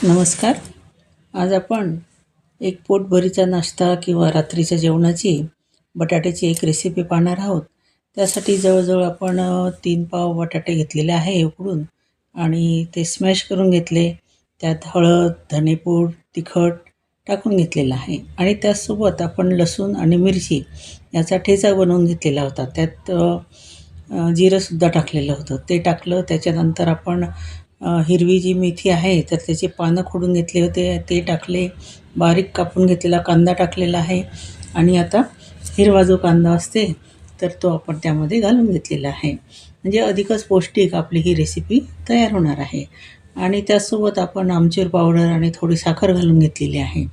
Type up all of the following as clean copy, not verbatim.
नमस्कार. आज आपण एक पोटभरीचा नाश्ता किंवा रात्रीच्या जेवणाची बटाट्याची एक रेसिपी पाहणार आहोत. त्यासाठी जवळजवळ आपण 3 पाव बटाटे घेतलेले आहे उकडून आणि ते स्मॅश करून घेतले. त्यात हळद, धनेपूड, तिखट टाकून घेतलेलं आहे आणि त्याचसोबत आपण लसूण आणि मिरची याचा ठेचा बनवून घेतलेला होता. त्यात जिरंसुद्धा टाकलेलं होतं. ते टाकलं. त्याच्यानंतर आपण हिरवी जी मेथी आहे तर त्याची पानं खोडून घेतले होते, ते टाकले. बारीक कापून घेतलेला कांदा टाकलेला आहे आणि आता हिरवा जो कांदा असते तर तो आपण त्यामध्ये घालून घेतलेला आहे. म्हणजे अधिकच पौष्टिक आपली ही रेसिपी तयार होणार आहे. आणि त्याचसोबत आपण आमचूर पावडर आणि थोडी साखर घालून घेतलेली आहे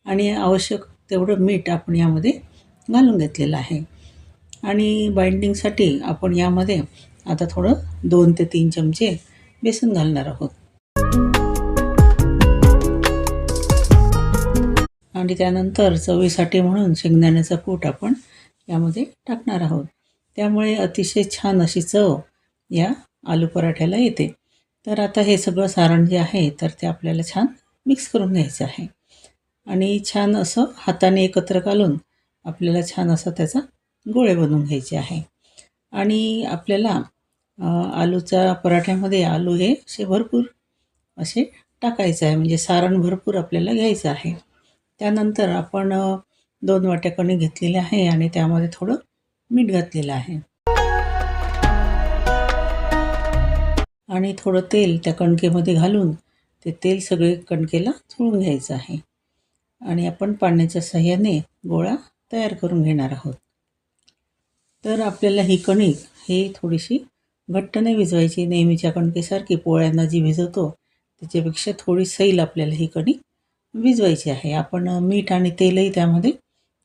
आणि आवश्यक तेवढं मीठ आपण यामध्ये घालून घेतलेलं आहे. आणि बाइंडिंगसाठी आपण यामध्ये आता थोडं 2 ते 3 चमचे बेसन घालणार आहोत आणि त्यानंतर चवीसाठी म्हणून शेंगदाण्याचा कूट आपण यामध्ये टाकणार आहोत. त्यामुळे अतिशय छान अशी चव या आलू पराठ्याला येते. तर आता हे सगळं सारण जे आहे तर ते आपल्याला छान मिक्स करून घ्यायचं आहे आणि छान असं हाताने एकत्र घालून आपल्याला छान असा त्याचा गोळे बनवून घ्यायचे आहे. आणि आपल्याला आलूच्या पराठ्यामध्ये आलू हे असे भरपूर असे टाकायचं आहे, म्हणजे सारण भरपूर आपल्याला घ्यायचं आहे. त्यानंतर आपण 2 वाट्या कणिक घेतलेले आहे आणि त्यामध्ये थोडं मीठ घातलेलं आहे आणि थोडं तेल त्या कणकेमध्ये घालून ते तेल सगळे कणकेला चोळून घ्यायचं आहे आणि आपण पाण्याच्या साहाय्याने गोळा तयार करून घेणार आहोत. तर आपल्याला ही कणिक ही थोडीशी घट्ट नाही भिजवायची. नेहमीच्या कणकेसारखी पोळ्यांना जी भिजवतो त्याच्यापेक्षा थोडी सैल आपल्याला ही कणिक भिजवायची आहे. आपण मीठ आणि तेलही त्यामध्ये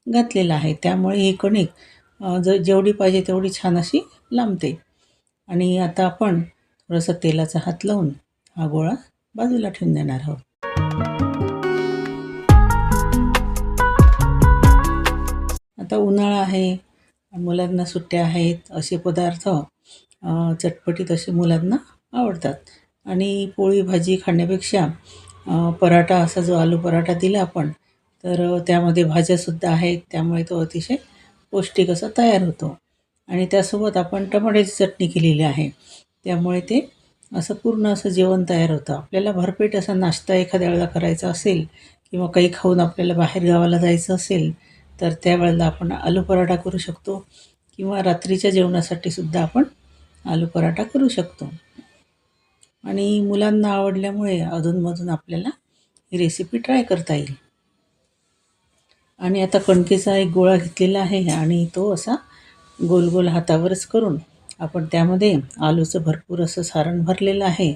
घातलेलं आहे, त्यामुळे ही कणिक जेवढी पाहिजे तेवढी छान अशी लांबते. आणि आता आपण थोडंसं तेलाचा हात लावून हा गोळा बाजूला ठेवून देणार आहोत. आता उन्हाळा आहे, मुलांना सुट्ट्या आहेत, असे पदार्थ चटपटीत असे मुलांना आवडतात आणि पोळी भाजी खाण्यापेक्षा पराठा असा जो आलू पराठा दिला आपण तर त्यामध्ये भाज्यासुद्धा आहेत, त्यामुळे तो अतिशय पौष्टिक असा तयार होतो. आणि त्यासोबत आपण टमाट्याची चटणी केलेली आहे, त्यामुळे ते असं पूर्ण असं जेवण तयार होतं. आपल्याला भरपेट असा नाश्ता एखाद्या वेळेला करायचा असेल किंवा काही खाऊन आपल्याला बाहेर गावाला जायचं असेल तर त्यावेळेला आपण आलू पराठा करू शकतो किंवा रात्रीच्या जेवणासाठी सुद्धा आपण आलू पराठा करू शकतो. आणि मुलांना आवडल्यामुळे अधूनमधून आपल्याला ही रेसिपी ट्राय करता येईल. आणि आता कणकेचा एक गोळा घेतलेला आहे आणि तो असा गोल गोल हातावरच करून आपण त्यामध्ये आलूचं भरपूर असं सारण भरलेलं आहे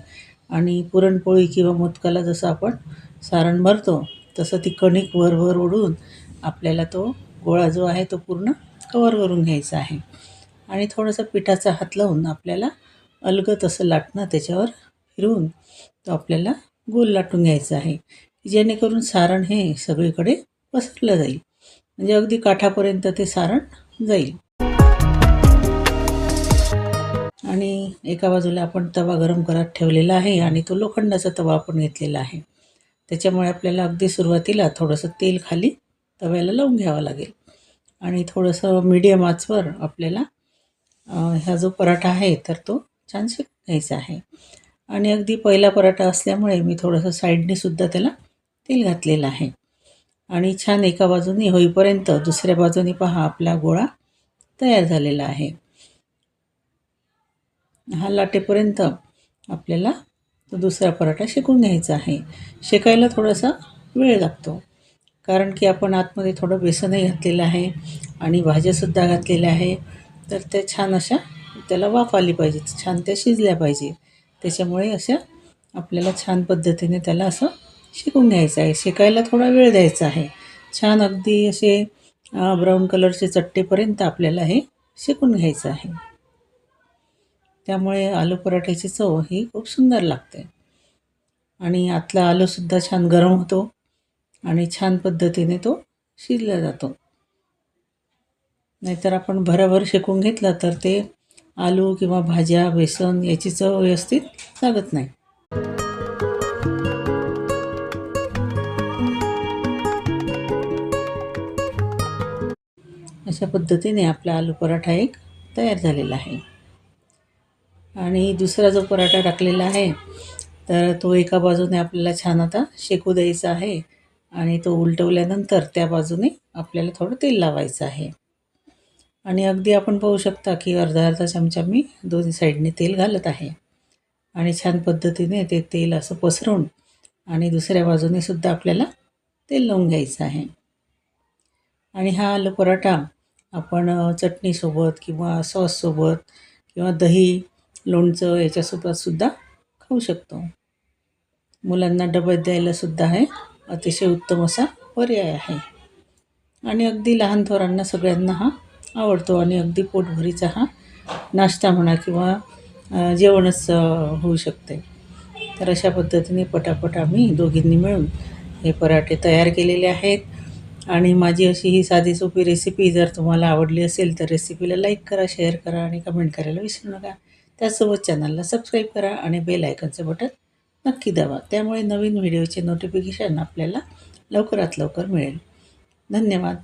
आणि पुरणपोळी किंवा मोदकाला जसं आपण सारण भरतो तसं ती कणिक वर ओढून आपल्याला तो गोळा जो आहे तो पूर्ण कवर करून घ्यायचा आहे. आणि थोडासा पिठाचा हात लावून आपल्याला अलगद असं लाटणं त्याच्यावर फिरवून तो आपल्याला गोल लाटून घ्यायचा आहे, जेणेकरून सारण हे सगळीकडे पसरलं जाईल, म्हणजे अगदी काठापर्यंत ते सारण जाईल. आणि एका बाजूला आपण तवा गरम करत ठेवलेला आहे आणि तो लोखंडाचा तवा आपण घेतलेला आहे, त्याच्यामुळे आपल्याला अगदी सुरुवातीला थोडंसं तेल खाली तव्याला लावून घ्यावं लागेल आणि थोडंसं मीडियम आचवर आपल्याला हा जो पराठा आहे तर तो छान शेकून घ्यायचा आहे. आणि अगदी पहिला पराठा असल्यामुळे मी थोडंसं साईडने सुद्धा त्याला तेल घातलेलं आहे आणि छान एका बाजूने होईपर्यंत दुसऱ्या बाजूने पहा आपला गोळा तयार झालेला आहे. हा लाटेपर्यंत आपल्याला तो दुसरा पराठा शेकून घ्यायचा आहे. शेकायला थोडासा वेळ लागतो, कारण की आपण आतमध्ये थोडं बेसनही घातलेलं आहे आणि भाज्यासुद्धा घातलेल्या आहे, तर त्या छान अशा त्याला वाफ आली पाहिजे, छान त्या शिजल्या पाहिजे. त्याच्यामुळे अशा आपल्याला छान पद्धतीने त्याला असं शेकून घ्यायचं आहे. शेकायला थोडा वेळ द्यायचा आहे. छान अगदी असे ब्राऊन कलरचे चट्टेपर्यंत आपल्याला हे शेकून घ्यायचं आहे. त्यामुळे आलू पराठ्याची चव ही खूप सुंदर लागते आणि आतला आलूसुद्धा छान गरम होतो आणि छान पद्धतीने तो शिजला जातो. नाहीतर आपण भराभर शेकून घेतला तर ते आलू किंवा भाज्या, बेसन याची चव व्यवस्थित लागत नाही. अशा पद्धतीने आपला आलू पराठा एक तयार झालेला आहे. आणि दुसरा जो पराठा टाकलेला आहे तर तो एका बाजूने आपल्याला छान आता शेकू द्यायचा आहे आणि तो उलटवल्यानंतर त्या बाजूने आपल्याला थोडं तेल लावायचं आहे. आणि अगदी आपण पाहू शकता की अर्धा अर्धा चमचा मी दोन्ही साईडने तेल घालत आहे आणि छान पद्धतीने ते तेल असं पसरवून आणि दुसऱ्या बाजूने सुद्धा आपल्याला तेल लावून घ्यायचं आहे. आणि हा आलू पराठा आपण चटणीसोबत किंवा सॉससोबत किंवा दही लोणचं याच्यासोबतसुद्धा खाऊ शकतो. मुलांना डब्यात द्यायलासुद्धा आहे अतिशय उत्तम असा पर्याय आहे. आणि अगदी लहान थोरांना सगळ्यांना हा आवडतो आणि अगदी पोटभरीचा हा नाश्ता म्हणा किंवा जेवणच होऊ शकते. तर अशा पद्धतीने पटापट आम्ही दोघींनी मिळून हे पराठे तयार केलेले आहेत. आणि माझी अशी ही साधी सोपी रेसिपी जर तुम्हाला आवडली असेल तर रेसिपीला लाईक करा, शेअर करा आणि कमेंट करायला विसरू नका. त्यासोबत चॅनलला सबस्क्राईब करा आणि बेल आयकॉनचं बटन नक्की दाबा. त्यामुळे नवीन व्हिडिओचे नोटिफिकेशन आपल्याला लवकरात लवकर मिळेल. धन्यवाद.